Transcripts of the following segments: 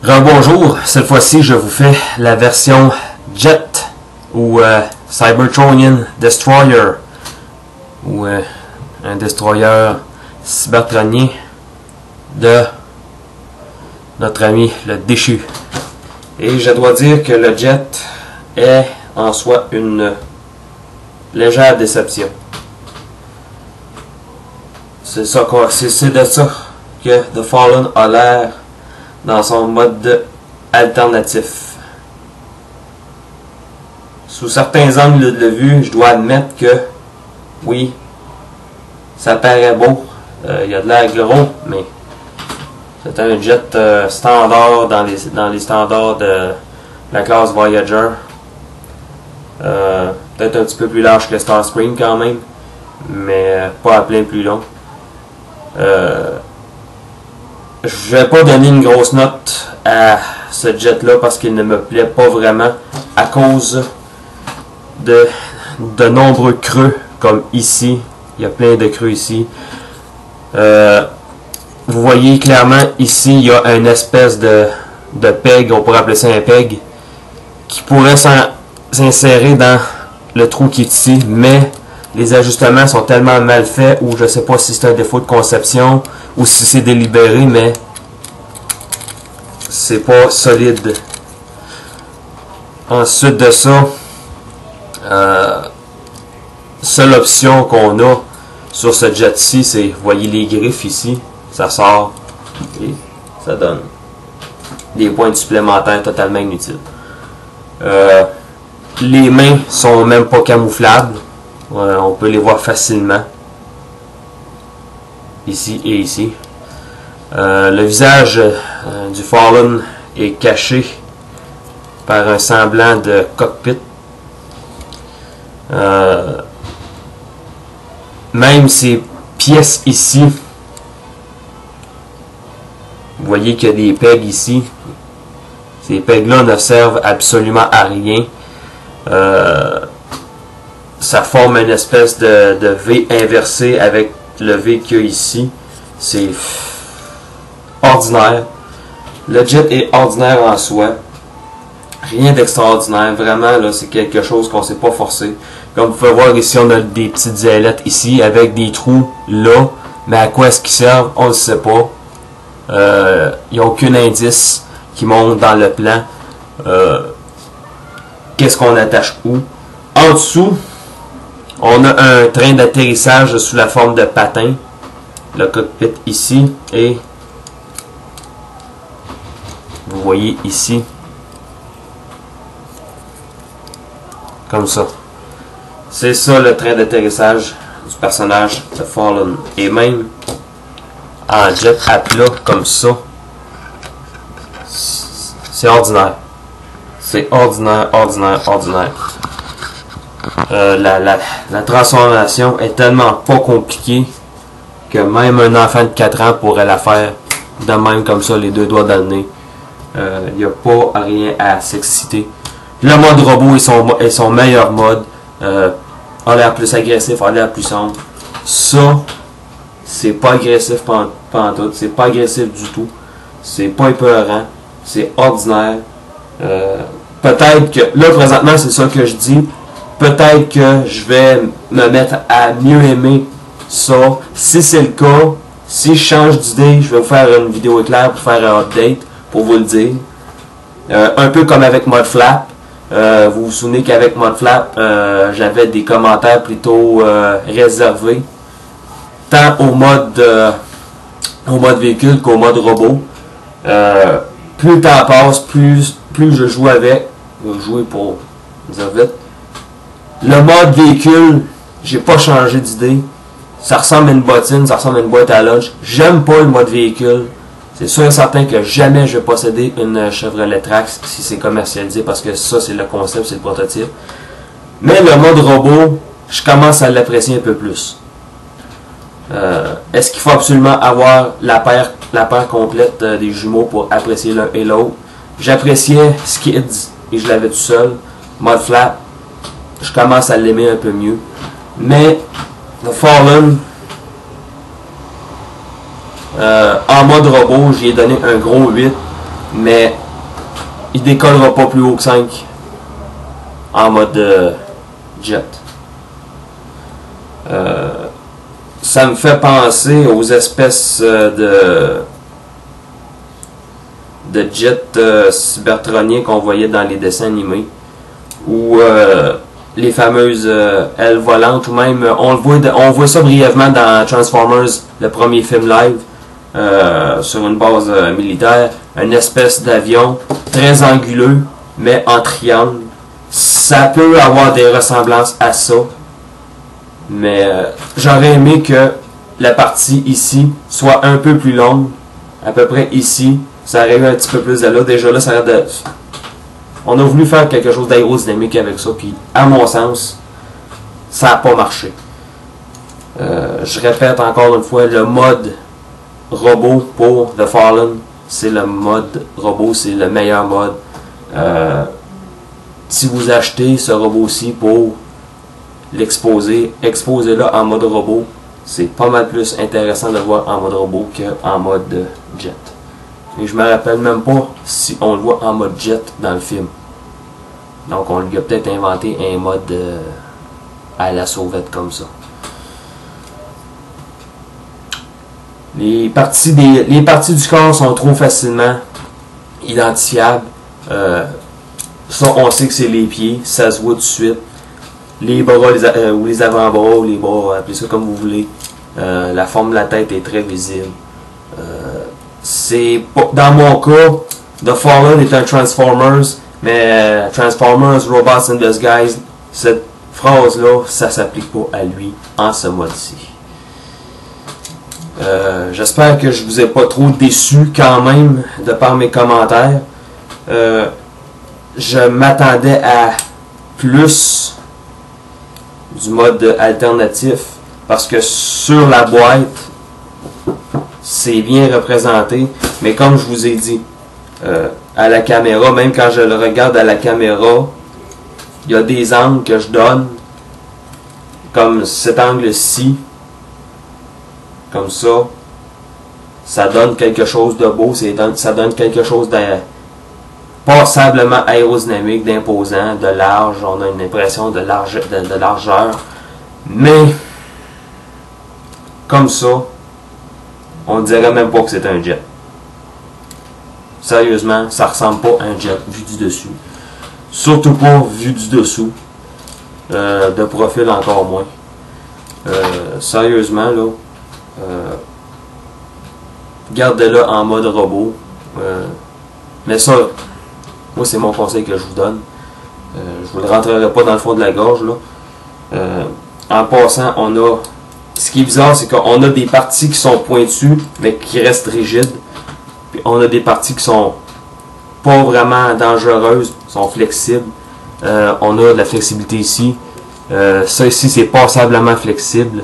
Rebonjour, cette fois-ci je vous fais la version Jet ou Cybertronian Destroyer ou un destroyer cybertronien de notre ami le déchu. Et je dois dire que le Jet est en soi une légère déception. C'est de ça que The Fallen a l'air dans son mode alternatif. Sous certains angles de vue, je dois admettre que oui, ça paraît beau, il y a de l'air gros, mais c'est un jet standard dans les standards de la classe Voyager. Peut-être un petit peu plus large que Starscream quand même, mais pas à plein plus long. Je vais pas donner une grosse note à ce jet là parce qu'il ne me plaît pas vraiment à cause de nombreux creux comme ici. Il y a plein de creux ici. Vous voyez clairement ici il y a une espèce de peg, on pourrait appeler ça un peg, qui pourrait s'insérer dans le trou qui est ici, mais les ajustements sont tellement mal faits, ou je sais pas si c'est un défaut de conception ou si c'est délibéré, mais c'est pas solide. Ensuite de ça, seule option qu'on a sur ce jet-ci, c'est, vous voyez les griffes ici, ça sort et ça donne des points supplémentaires totalement inutiles. Les mains sont même pas camouflables. On peut les voir facilement. Ici et ici. Le visage du Fallen est caché par un semblant de cockpit. Même ces pièces ici, vous voyez qu'il y a des pegs ici. Ces pegs-là ne servent absolument à rien. Ça forme une espèce de V inversé avec le V qu'il y a ici. C'est ordinaire. Le jet est ordinaire en soi. Rien d'extraordinaire. Vraiment, là, c'est quelque chose qu'on ne s'est pas forcé. Comme vous pouvez voir ici, on a des petites ailettes ici avec des trous là. Mais à quoi est-ce qu'ils servent? On ne sait pas. Il n'y a aucun indice qui montre dans le plan qu'est-ce qu'on attache où. En dessous, on a un train d'atterrissage sous la forme de patin. Le cockpit ici. Et vous voyez ici. Comme ça. C'est ça le train d'atterrissage du personnage de Fallen. Et même en jet à plat comme ça. C'est ordinaire. C'est ordinaire, ordinaire, ordinaire. La transformation est tellement pas compliquée que même un enfant de 4 ans pourrait la faire de même comme ça, les deux doigts dans le nez. Il n'y a pas rien à s'exciter. Le mode robot est son meilleur mode. A l'air plus agressif, a l'air plus sombre. Ça, c'est pas agressif pantoute, c'est pas agressif du tout. C'est pas épeurant, c'est ordinaire. Peut-être que, là présentement c'est ça que je dis, peut-être que je vais me mettre à mieux aimer ça. Si c'est le cas, si je change d'idée, je vais vous faire une vidéo éclair pour faire un update, pour vous le dire. Un peu comme avec Modflap. Vous vous souvenez qu'avec Modflap, j'avais des commentaires plutôt réservés, tant au mode véhicule qu'au mode robot. Plus le temps passe, plus je joue avec. Je vais jouer pour dire vite. Le mode véhicule, j'ai pas changé d'idée. Ça ressemble à une bottine, ça ressemble à une boîte à lunch. J'aime pas le mode véhicule. C'est sûr et certain que jamais je vais posséder une Chevrolet Trax si c'est commercialisé, parce que ça c'est le concept, c'est le prototype. Mais le mode robot, je commence à l'apprécier un peu plus. Est-ce qu'il faut absolument avoir la paire complète des jumeaux pour apprécier l'un et l'autre? J'appréciais Skids et je l'avais tout seul. Modflap, je commence à l'aimer un peu mieux. Mais The Fallen, en mode robot, j'y ai donné un gros 8. mais il décollera pas plus haut que 5 en mode jet. Ça me fait penser aux espèces de jets cybertroniens qu'on voyait dans les dessins animés, ou les fameuses ailes volantes, ou même on voit ça brièvement dans Transformers, le premier film live, sur une base militaire, une espèce d'avion très anguleux mais en triangle. Ça peut avoir des ressemblances à ça, mais j'aurais aimé que la partie ici soit un peu plus longue, à peu près ici. Ça aurait eu un petit peu plus de là. Déjà là, ça aurait de... On a voulu faire quelque chose d'aérodynamique avec ça, puis à mon sens, ça n'a pas marché. Je répète encore une fois, le mode robot pour The Fallen, c'est le mode robot, c'est le meilleur mode. Si vous achetez ce robot-ci pour l'exposer, exposez-le en mode robot. C'est pas mal plus intéressant de le voir en mode robot qu'en mode jet. Et je me rappelle même pas si on le voit en mode jet dans le film. Donc on lui a peut-être inventé un mode à la sauvette comme ça. Les parties du corps sont trop facilement identifiables. Ça, on sait que c'est les pieds, ça se voit tout de suite. Les bras, ou les avant-bras, ou les bras, appelez ça comme vous voulez. La forme de la tête est très visible. Dans mon cas, The Fallen est un Transformers, mais Transformers, Robots in Disguise, cette phrase-là, ça s'applique pas à lui en ce mode-ci. J'espère que je vous ai pas trop déçu quand même de par mes commentaires. Je m'attendais à plus du mode alternatif parce que sur la boîte c'est bien représenté, mais comme je vous ai dit, à la caméra, même quand je le regarde à la caméra, il y a des angles que je donne, comme cet angle-ci, comme ça donne quelque chose de beau, ça donne quelque chose de passablement aérodynamique, d'imposant, de large. On a une impression de largeur, mais comme ça, on dirait même pas que c'est un jet. Sérieusement, ça ressemble pas à un jet vu du dessus. Surtout pas vu du dessous. De profil encore moins. Sérieusement, là, gardez-le en mode robot. Mais ça, moi c'est mon conseil que je vous donne. Je vous le rentrerai pas dans le fond de la gorge, là. En passant, on a... Ce qui est bizarre, c'est qu'on a des parties qui sont pointues, mais qui restent rigides. Puis on a des parties qui sont pas vraiment dangereuses, sont flexibles. On a de la flexibilité ici. Ça ici, c'est passablement flexible.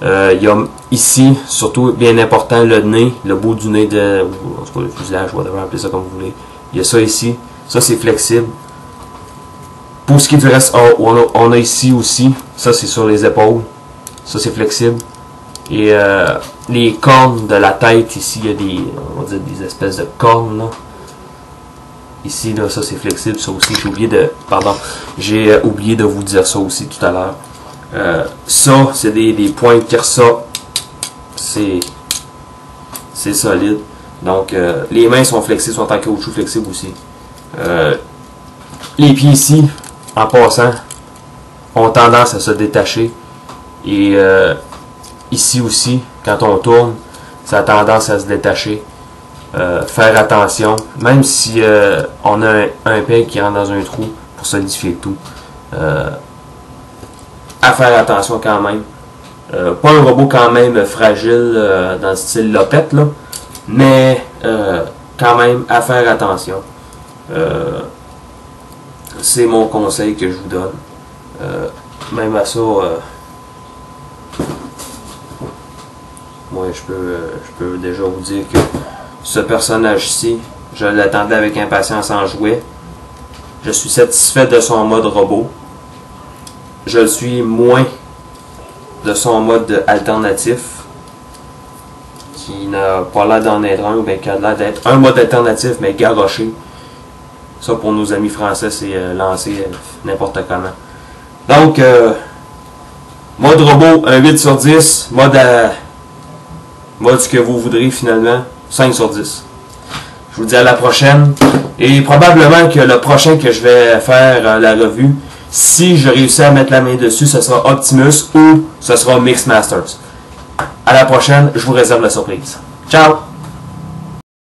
Il y a ici, surtout bien important, le nez, le bout du nez en tout cas le fuselage, whatever, appelez ça comme vous voulez. Il y a ça ici. Ça, c'est flexible. Pour ce qui est du reste, on a ici aussi. Ça, c'est sur les épaules. Ça, c'est flexible. Et les cornes de la tête, ici, il y a on va dire des espèces de cornes, là. Ici, là, ça, c'est flexible. Ça aussi, j'ai oublié de vous dire ça aussi tout à l'heure. Ça, c'est des pointes qui ressortent. C'est solide. Donc, les mains sont flexibles, sont en caoutchouc flexible aussi. Les pieds ici, en passant, ont tendance à se détacher. Et ici aussi, quand on tourne, ça a tendance à se détacher. Faire attention, même si on a un peg qui rentre dans un trou pour solidifier le tout. À faire attention quand même. Pas un robot quand même fragile dans le style Lopette, là, mais quand même à faire attention. C'est mon conseil que je vous donne. Même à ça... moi, je peux déjà vous dire que ce personnage-ci, je l'attendais avec impatience en jouet. Je suis satisfait de son mode robot. Je le suis moins de son mode alternatif, qui n'a pas l'air d'en être un, mais qui a l'air d'être un mode alternatif, mais garoché. Ça, pour nos amis français, c'est lancé n'importe comment. Donc, mode robot, un 8 sur 10. Mode ce que vous voudrez finalement, 5 sur 10. Je vous dis à la prochaine. Et probablement que le prochain que je vais faire la revue, si je réussis à mettre la main dessus, ce sera Optimus ou ce sera Mixmasters. À la prochaine, je vous réserve la surprise. Ciao!